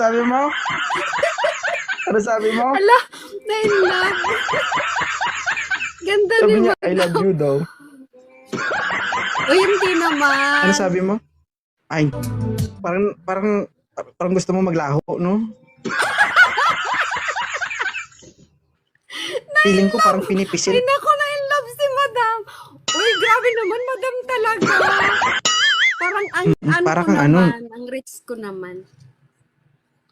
sabi mo? Ano sabi mo? Ala, na-in-love. Ganda Sabi ni niya, I love you daw. Uy, hindi naman. Ano sabi mo? Ay, parang gusto mo maglaho, no? Feeling ko parang Ay, pinipisil. naku, na-in-love si madam. Uy, grabe naman, madam talaga. Parang ang ano Para ko kang ano, naman, ang rich ko naman.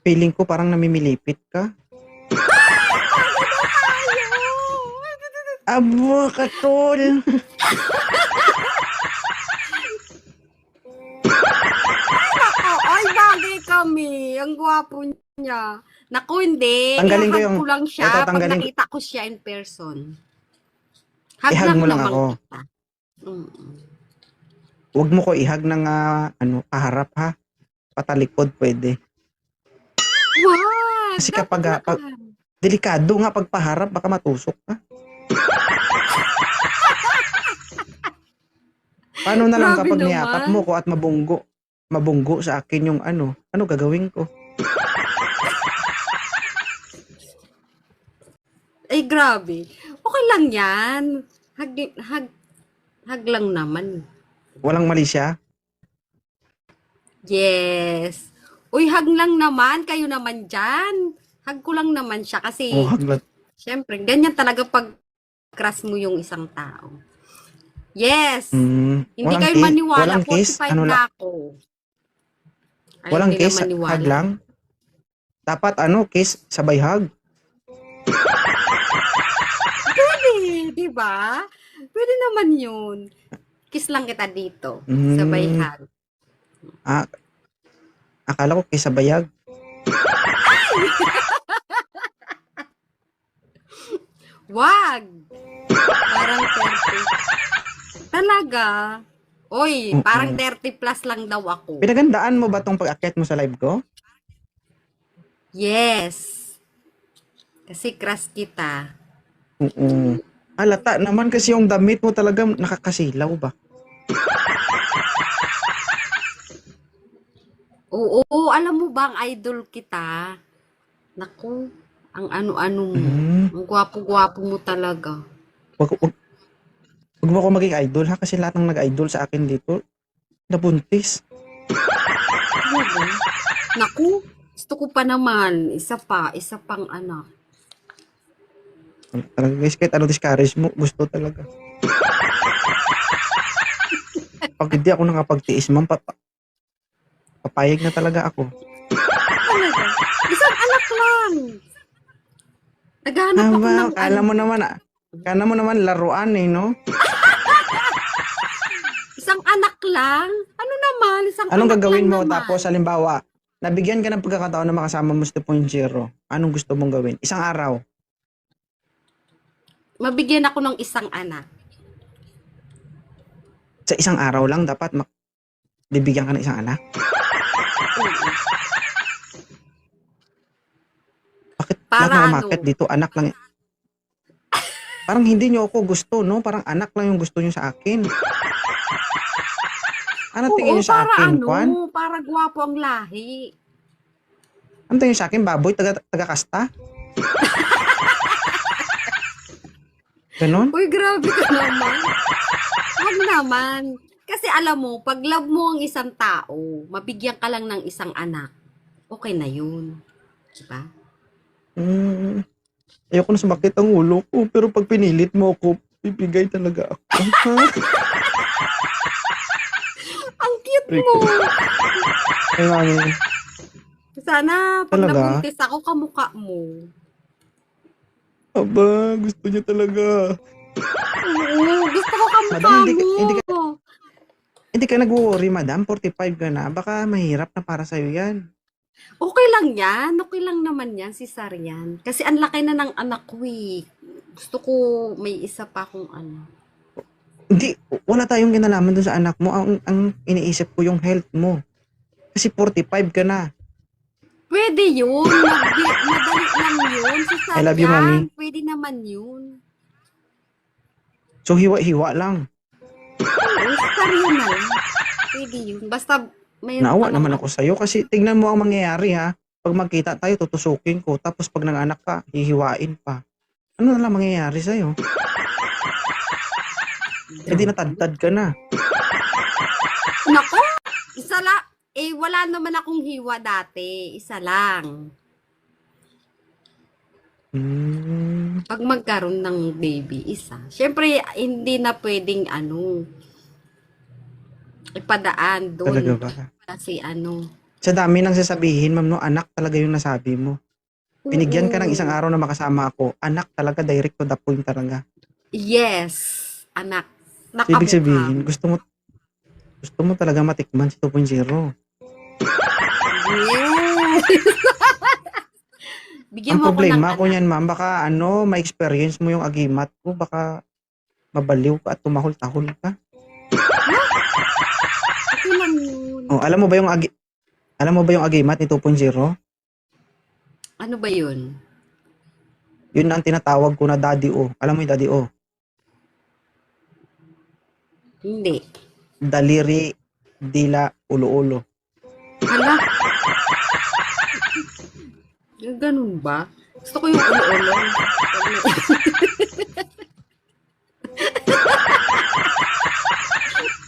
feeling ko parang namimilipit ka. Abo, katol. Ay, bagay kami. Ang gwapo niya. Naku, hindi. Tanggalin ko Ihag yung- ko lang siya Ito, pag tanggalin ko- nakita ko siya in person. Ihag mo lang naman ako. kita. Mm. Huwag mo ko ihag ng paharap ha. Patalikod pwede. Wag! Kasi Dapat kapag, delikado nga pag paharap, baka matusok ka. Paano na lang Grabe kapag naman. niyakap mo ko at mabunggo sa akin yung ano gagawin ko? Ay, grabe. Okay lang yan. Hag lang naman. Walang mali siya? Yes. Uy, hag lang naman. Kayo naman dyan. Hag ko lang naman siya kasi, Oh, haglat. syempre, ganyan talaga pag crush mo yung isang tao. Yes. Hindi Walang kayo kiss? maniwala. Walang kiss? 45 Ano na ako. Ay, Walang hindi kiss? na maniwala. Hag lang? Dapat kiss sabay hug? Pwede, di ba? Pwede naman yun. Kiss lang kita dito. Sabay hug. Akala ko kiss sabay hug. Wag! Parang 30. Talaga? Oy, parang 30 plus lang daw ako. Pinagandaan mo ba tong pag-akyat mo sa live ko? Yes. Kasi crush kita. Oo. Alata naman kasi yung damit mo talaga nakakasilaw ba? Oo, alam mo ba ang idol kita? Naku, ang ano-ano mo. Ang gwapo-gwapo mo talaga. Wag mo ako maging idol ha kasi lahat ng nag-idol sa akin dito nabuntis. Ano ba? Naku, gusto ko pa naman. Isa pang anak. Talaga guys, kahit ano discourage mo, gusto talaga. Pag hindi ako nakapagtiis, ma'am, papayag na talaga ako. Talaga. Isang anak lang. Naghahanap ako ng Kala mo naman laruan no? isang anak lang? Ano naman? Isang Anong anak gagawin lang mo naman. tapos halimbawa, nabigyan ka ng pagkakataon na makasama mo si 2.0, anong gusto mong gawin? Isang araw. Mabigyan ako ng isang anak. Sa isang araw lang dapat bibigyan ka ng isang anak? Bakit lahat Para ng ano? umakyat dito, anak lang? Parang hindi nyo ako gusto, no? Parang anak lang yung gusto nyo sa akin. Ano tingin nyo sa para akin, ano? Kwan? Para gwapo ang lahi. Ano tingin nyo sa akin, baboy, taga-kasta? Ganon? Uy, grabe ka naman. Huwag naman. Kasi alam mo, pag love mo ang isang tao, mabigyan ka lang ng isang anak, okay na yun. Diba? Ayoko na sumakit ang ulo ko, pero pag pinilit mo ako, bibigay talaga ako. Ang cute Rico. mo. Ay, mami. Sana, pag Talaga? nabuntis ako, kamukha mo. Aba, gusto niya talaga. Oo, gusto ko kamukha Madam, mo. Hindi ka nag-worry, madam. 45 ka na. Baka mahirap na para sa'yo yan. Okay lang yan. Okay lang naman yan, si Sarian. Kasi ang laki na ng anak ko eh. Gusto ko may isa pa akong ano. Hindi, wala tayong kinalaman doon sa anak mo. Ang iniisip ko yung health mo. Kasi 45 ka na. Pwede yun. Madali lang yun. Si Sarian, I love you, Mami. pwede naman yun. So, hiwa-hiwa lang. Oo, si Sarian na lang. Pwede yun. Basta may Naawa naman ako sa'yo kasi tignan mo ang mangyayari ha. Pag magkita tayo, tutusukin ko. Tapos pag nanganak ka, hihiwain pa. Ano na lang mangyayari sa'yo? Eh di natadtad ka na. Nako, isa lang. Eh, wala naman akong hiwa dati. Isa lang. Pag magkaroon ng baby, isa. Siyempre, hindi na pwedeng ipadaan doon. Talaga ba? Kasi Sa dami nang sasabihin, ma'am, no, anak talaga yung nasabi mo. Binigyan ka ng isang araw na makasama ako. Anak talaga, direct to the point talaga. Yes, anak. So, ibig Nakamukha. sabihin, gusto mo talaga matikman si 2.0. Yes. Bigyan Ang mo ako ng problema ko anak. niyan, ma'am, baka ma-experience mo yung agimat ko, baka mabaliw ka at tumahol-tahol ka. Okay lang yun. Oh, alam mo ba yung agimat ni 2.0? Ano ba yun? Yun ang tinatawag ko na daddy o. Alam mo yung daddy o? Hindi. Daliri, dila, ulo-ulo. Hala? Ganun ba? Gusto ko yung ulo-ulo.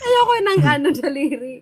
Ayoko ng daliri.